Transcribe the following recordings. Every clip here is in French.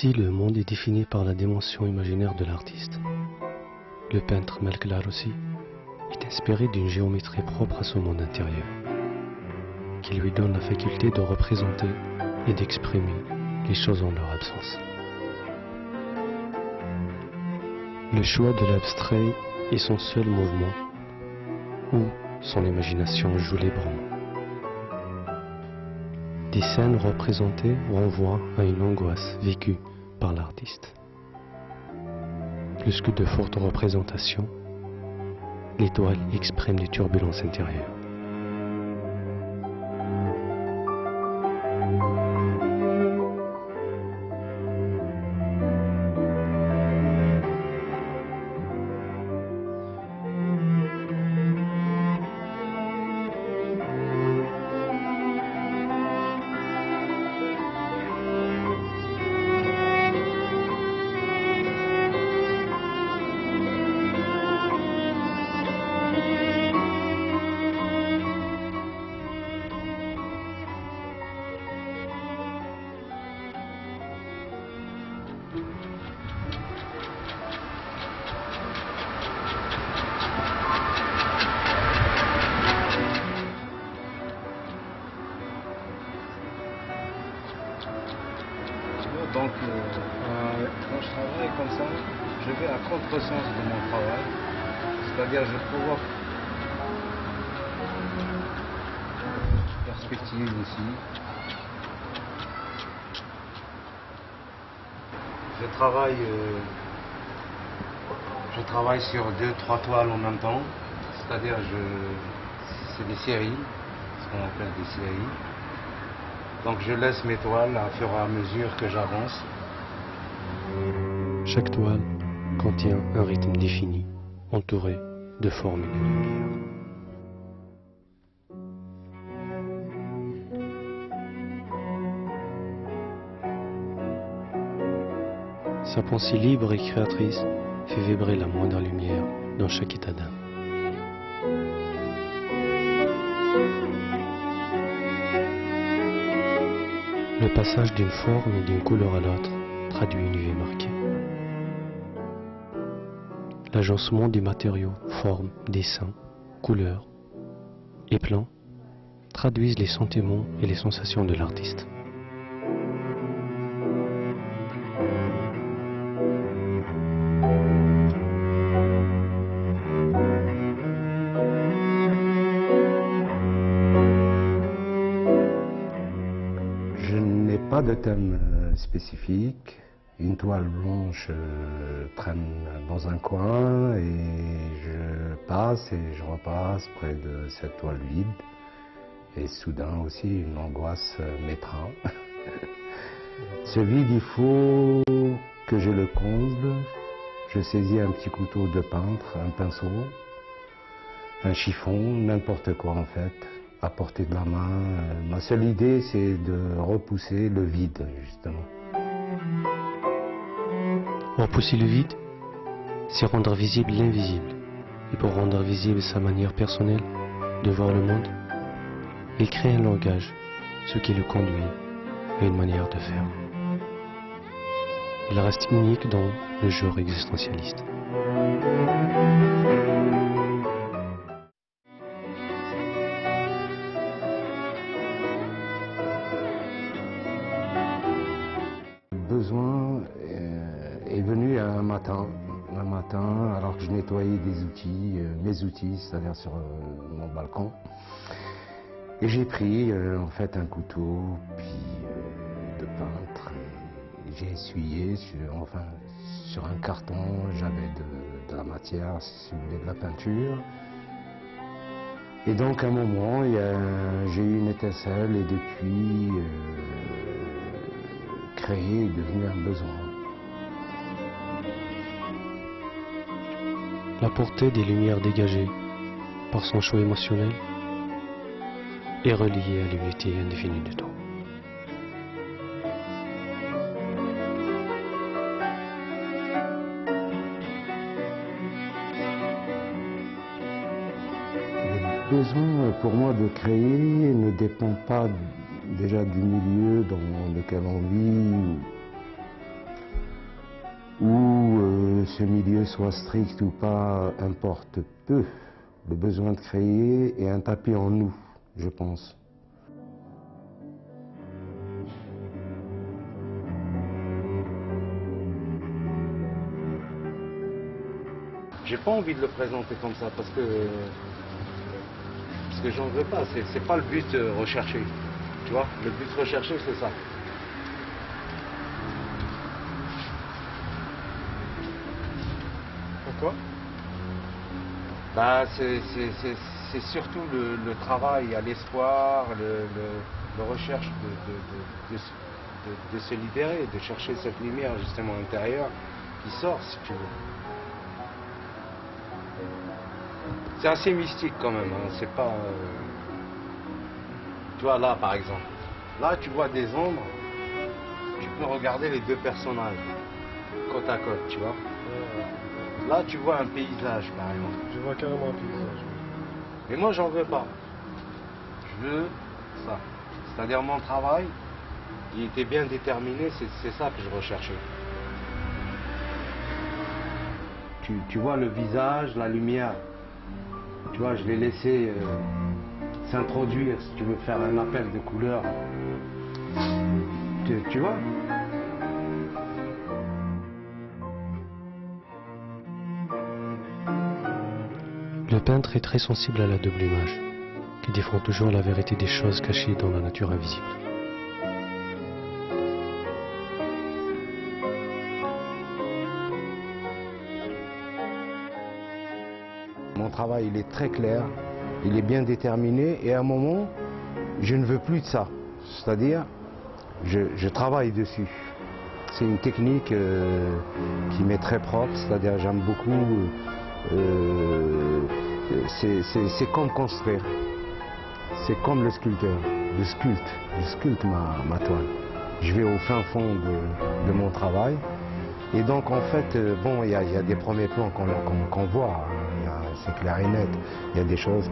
Ici, le monde est défini par la dimension imaginaire de l'artiste. Le peintre Malek El-Aroussi est inspiré d'une géométrie propre à son monde intérieur, qui lui donne la faculté de représenter et d'exprimer les choses en leur absence. Le choix de l'abstrait est son seul mouvement, où son imagination joue les branles. Des scènes représentées renvoient à une angoisse vécue par l'artiste. Plus que de fortes représentations, les toiles expriment les turbulences intérieures. Donc, quand je travaille comme ça, je vais à contresens de mon travail. C'est-à-dire, je provoque perspective aussi. Je travaille sur 2-3 toiles en même temps. C'est-à-dire, c'est des séries, ce qu'on appelle des séries. Donc je laisse mes toiles à fur et à mesure que j'avance. Chaque toile contient un rythme défini, entouré de formes et de lumière. Sa pensée libre et créatrice fait vibrer la moindre lumière dans chaque état d'âme. Le passage d'une forme et d'une couleur à l'autre traduit une vie marquée. L'agencement des matériaux, formes, dessins, couleurs et plans traduisent les sentiments et les sensations de l'artiste. Pas de thème spécifique. Une toile blanche traîne dans un coin et je passe et je repasse près de cette toile vide. Et soudain aussi une angoisse m'étreint. Ce vide, il faut que je le comble. Je saisis un petit couteau de peintre, un pinceau, un chiffon, n'importe quoi en fait, à portée de la main. Ma seule idée, c'est de repousser le vide, justement. Repousser le vide, c'est rendre visible l'invisible. Et pour rendre visible sa manière personnelle de voir le monde, il crée un langage, ce qui le conduit à une manière de faire. Il reste unique dans le genre existentialiste. Le besoin est venu un matin, alors que je nettoyais des outils, mes outils, c'est-à-dire sur mon balcon. Et j'ai pris en fait un couteau, puis de peintre, et j'ai essuyé sur un carton, j'avais de la matière, si vous voulez, de la peinture. Et donc à un moment, j'ai eu une étincelle et depuis, créer est devenu un besoin. La portée des lumières dégagées par son choix émotionnel est reliée à l'unité indéfinie du temps. Le besoin pour moi de créer ne dépend pas déjà du milieu dans lequel on vit. ou ce milieu soit strict ou pas, importe peu. Le besoin de créer est un tapis en nous, je pense. J'ai pas envie de le présenter comme ça parce que j'en veux pas, c'est pas le but recherché. Tu vois, le but recherché c'est ça. Pourquoi? Bah, c'est surtout le travail à l'espoir, le recherche de se libérer, de chercher cette lumière justement intérieure qui sort si tu veux. C'est assez mystique quand même, hein. C'est pas... Tu vois là par exemple, là tu vois des ombres, tu peux regarder les deux personnages, côte à côte, tu vois. Là tu vois un paysage par exemple. Je vois carrément un paysage. Mais moi j'en veux pas. Je veux ça. C'est-à-dire mon travail, il était bien déterminé, c'est ça que je recherchais. Tu vois le visage, la lumière. Tu vois, je l'ai laissé s'introduire, si tu veux faire un appel de couleurs. Tu vois? Le peintre est très sensible à la double image, qui défend toujours la vérité des choses cachées dans la nature invisible. Mon travail, il est très clair, il est bien déterminé et à un moment, je ne veux plus de ça. C'est-à-dire, je travaille dessus. C'est une technique qui m'est très propre, c'est-à-dire j'aime beaucoup. C'est comme construire. C'est comme le sculpteur. Je sculpte ma toile. Je vais au fin fond de mon travail. Et donc en fait, bon, il y a des premiers plans qu'on voit. C'est clair et net. Il y a des choses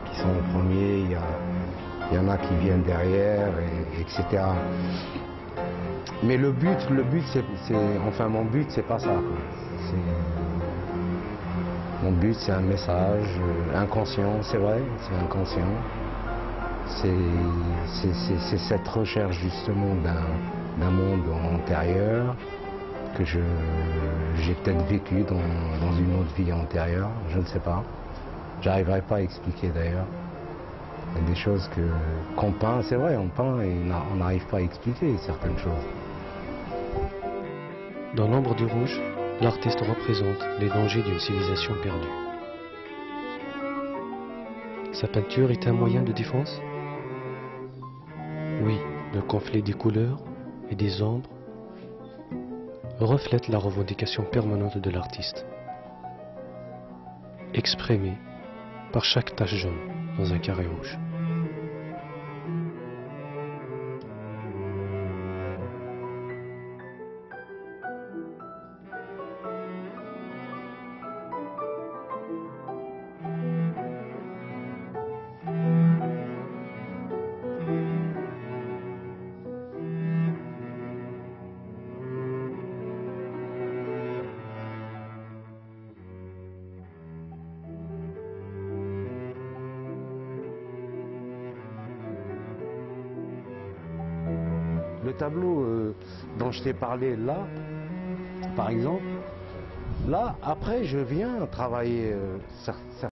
qui sont au premier, il y en a qui viennent derrière, etc. Mais le but, enfin mon but, c'est pas ça. Mon but, c'est un message inconscient, c'est vrai, c'est inconscient. C'est cette recherche justement d'un monde antérieur que j'ai peut-être vécu dans une autre vie antérieure, je ne sais pas. J'arriverai pas à expliquer d'ailleurs. Il y a des choses qu'on peint, c'est vrai, on peint et on n'arrive pas à expliquer certaines choses. Dans l'ombre du rouge, l'artiste représente les dangers d'une civilisation perdue. Sa peinture est un moyen de défense? Oui, le conflit des couleurs et des ombres reflète la revendication permanente de l'artiste, exprimée par chaque tache jaune dans un carré rouge. Le tableau dont je t'ai parlé là, par exemple, là, après, je viens travailler certains